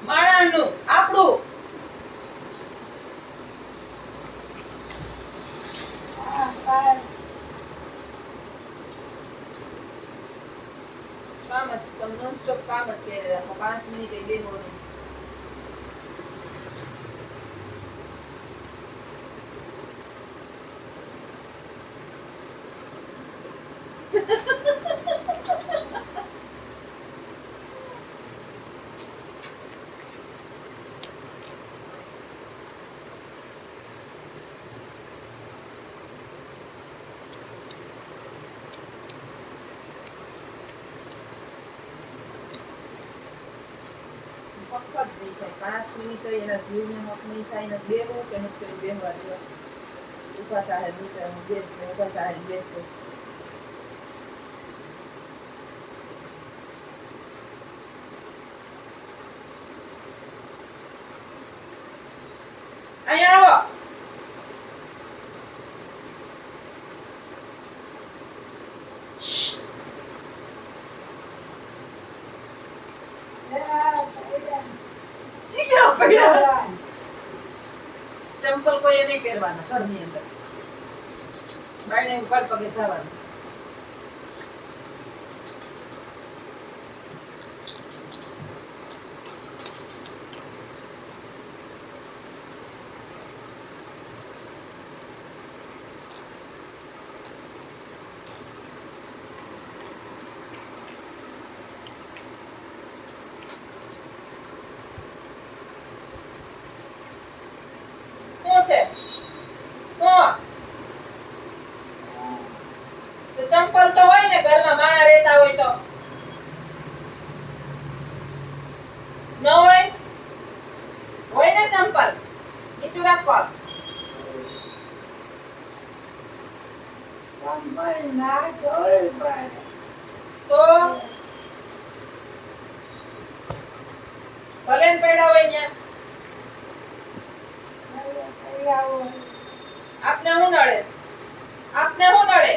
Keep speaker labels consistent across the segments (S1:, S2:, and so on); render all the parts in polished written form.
S1: માણાનું આપણું કામ જ તમે નોન સ્ટોપ કામ જ કરી રાખો 5 મિનિટ એ બેનો નહીં વખત નહીં થાય 5 મિનિટ એના જીવને હક નહીં થાય ને બેવું કે નથી બેહવા દેવા ઉભા થાય નીચે બેસે ઉભા થાય બેસે અહીંયા આવો ચંપલ કોઈ નહીં પહેરવાના ઘરની અંદર બાયણે ઉપર પગે જવાનું છે તો ચંપલ તો હોય ને ઘરમાં માણા રહેતા હોય તો ન હોય ને ચંપલ નીચું રાખો તો ભલે ને પડ્યા હોય ત્યાં આપને હું નડે આપને હું નડે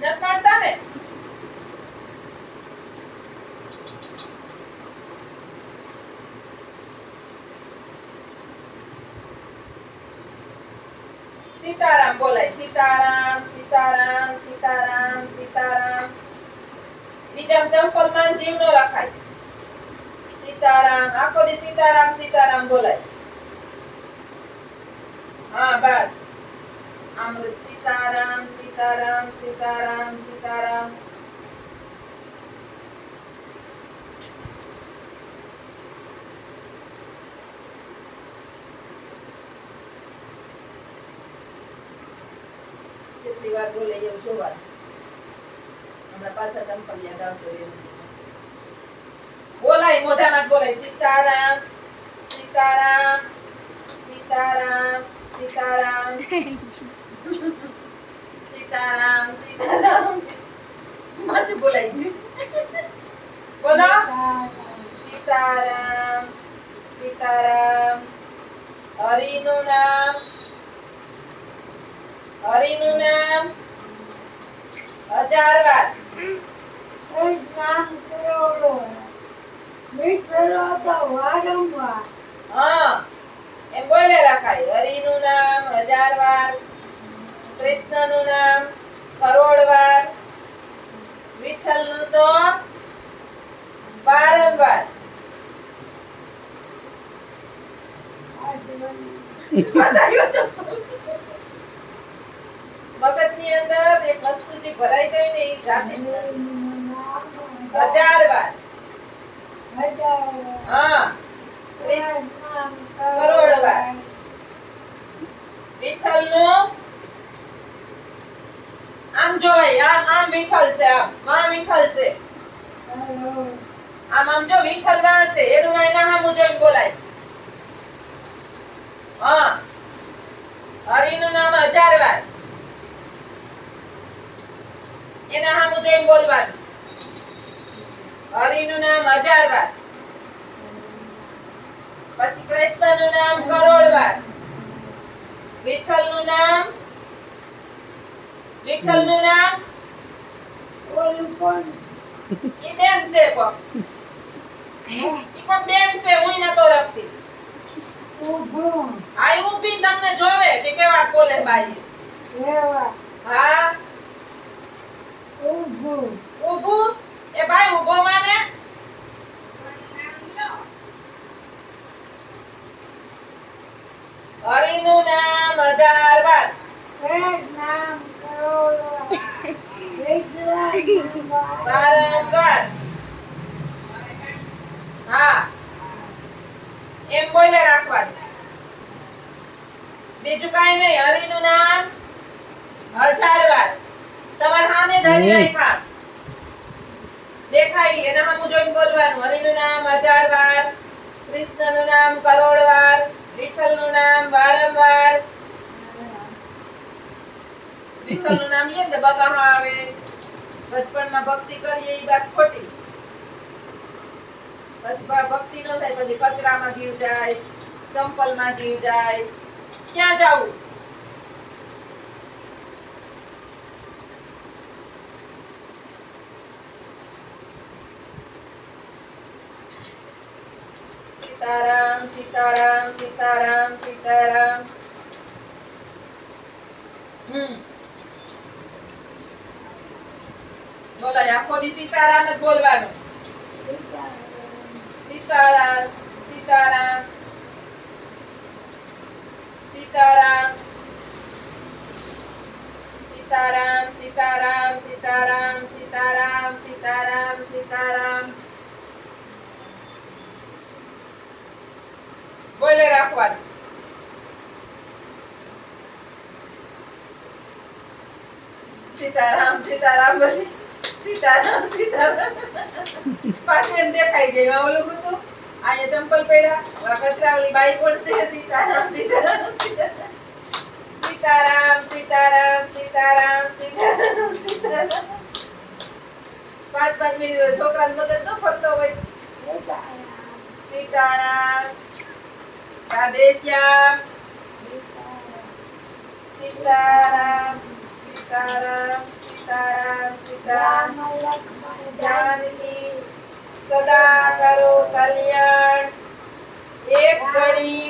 S1: ન નડતા ને સીતારામ બોલાય સીતારામ સીતારામ સીતારામ સીતારામ બીજા ચંપલ માં જીવ નો રખાય સીતારામ આખો દી સીતારામ સીતારામ બોલાય હા બસ આમ સીતારામ સીતારામ સીતારામ સીતારામ કેટલી વાર બોલે એવું જોવા હમણાં પાછા ચંપલ યાદ આવશે એવું બોલાય મોઢામાં બોલાય સીતારામ સીતારામ સીતારામ સીતારામ સીતારામ સીતારામ માછું બોલાય છે બોલો સીતારામ સીતારામ હરિનું નામ 1000 વાર
S2: નામ કરોડો વિઠ્ઠલો તો વારંવાર
S1: હા એમ બોલે રાખાય હરિનું નામ 1000 વાર કૃષ્ણનું નામ કરોડ વાર વિઠ્ઠલનું તો વારંવાર મગજની અંદર એક વસ્તુ જે ભરાઈ જાય ને એ જાતે 1000 વાર હા કરોડ વાર વિઠ્ઠલનું આમ જોવાય આમ વિઠ્ઠલ છે આમ વિઠ્ઠલ છે આમ જો વિઠ્ઠલ માં છે એનું ના એના નામ જોઈને બોલાય હા હરિનું નામ 1000 વાર એના નામ જોઈને બોલવાનું હરિનું નામ 1000 વાર પછી કૃષ્ણનું નામ કરોડ વાર વિઠ્ઠલનું નામ
S2: ઓલું કોણ?
S1: ઈ બેન છે કોક.
S2: હે?
S1: ઈ કોક બેન છે, હુંય નતો રખતી.
S2: ઊભું.
S1: આ ઊભી તમને જોવે કે કેવા બોલે બાઈ.
S2: એવા.
S1: હા,
S2: ઊભું.
S1: ઊભું. એ ભાઈ ઊભો માને. હરિનું નામ 1000 વાર.
S2: એક નામ કરોડ વાર.
S1: વારંવાર. હા, એમ બોલે રાખવાનું. બીજું કાંઈ નહીં. હરિનું નામ 1000 વાર. તમારા સામે જ હરી રાખ્યા. દેખાય એના સામું જોઈને બોલવાનું. હરિનું નામ 1000 વાર, કૃષ્ણનું નામ કરોડ વાર, વિઠ્ઠલનું નામ વારંવાર. વિઠ્ઠલનું નામ લઈએ ને તો બગાહા આવે. બચપણમાં ભક્તિ કરીએ એ વાત ખોટી. પછી ભક્તિ ન થાય પછી કચરામાં જીવ જાય, ચંપલમાં જીવ જાય. ક્યાં જાવું? સીતારામ સીતારામ સીતારામ સીતારામ. બોલાય આખો દી સીતારામ જ બોલવાનું. સીતારામ સીતારામ સીતારામ સીતારામ સીતારામ સીતારામ સીતારામ સીતારામ સીતારામ બોલે રાખવાનું. સીતારામ સીતારામ પછી સીતારામ સીતારામ પાછું એમ દેખાઈ જાય. ઓલું હતું અહીંયા ચંપલ પડ્યા, કચરા વાળી બાઈ કોણ છે? સીતારામ સીતારામ સીતારામ સીતારામ સીતારામ સીતારામ સીતારામ. 5 મિનિટ છોકરાને મગજ ન ફરતો હોય. સીતારામ રાધેશ્યામ સીતારામ સીતારામ સીતારામ સીતારામ. જાનકી સદા કરો કલ્યાણ. એક ઘડી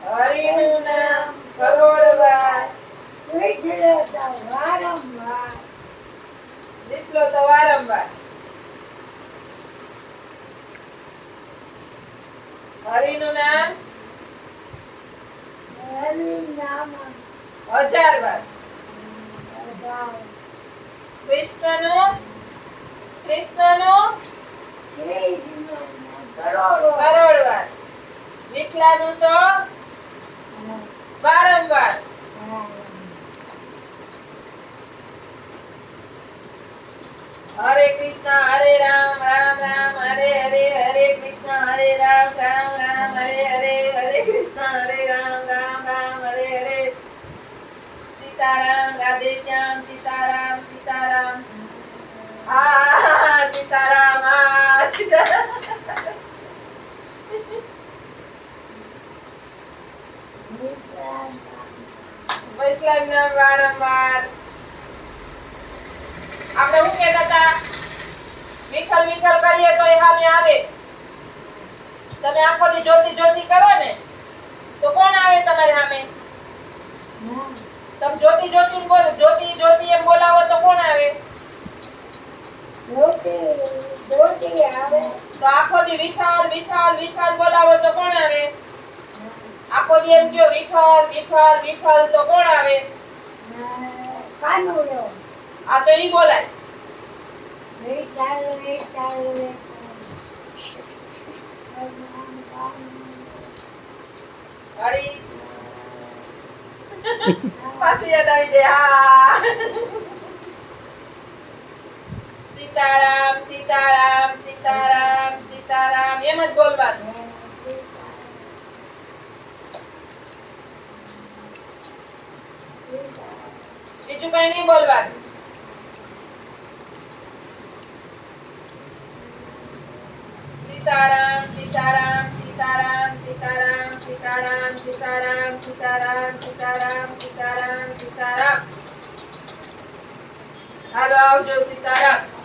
S1: હરિનું નામ કરોડ વાર. વિઠ્ઠલો તો વારંવાર. હરિનું નામ 1000 વાર. કૃષ્ણનું કરોડ વાર. વિઠ્ઠલાનું તો વારંવાર. હરે કૃષ્ણ હરે રામ રામ રામ હરે હરે, હરે કૃષ્ણ હરે રામ રામ રામ હરે હરે, હરે કૃષ્ણ હરે રામ રામ રામ હરે હરે. સીતારામ રાધેશ્યામ સીતારામ સીતારામ. સીતારામ સીતારામ. વૈષ્ણવ નામ વારંવાર. આપણે શું કહેતા હતા? વિઠ્ઠલ વિઠ્ઠલ કરીએ તો એ સામે આવે. તમે આખો દી જ્યોતિ જ્યોતિ કરો ને તો કોણ આવે તમારી સામે? તમે જ્યોતિ જ્યોતિ બોલો, જ્યોતિ જ્યોતિ એમ બોલાવો તો કોણ આવે? તો આખો દી વિઠ્ઠલ વિઠ્ઠલ વિઠ્ઠલ બોલાવો તો કોણ આવે? આખો દી એમ કયો વિઠ્ઠલ વિઠ્ઠલ વિઠ્ઠલ તો કોણ આવે? આ તો ઈ બોલાય. હરી પાછું યાદ આવી જાય. સીતારામ સીતારામ સીતારામ સીતારામ એમ જ બોલવાનું. બીજું કઈ નહીં બોલવાનું. સીતારામ સીતારામ સીતારામ સીતારામ સીતારામ સીતારામ સીતારામ સીતારામ સીતારામ સીતારામ. હાલો આવજો સીતારામ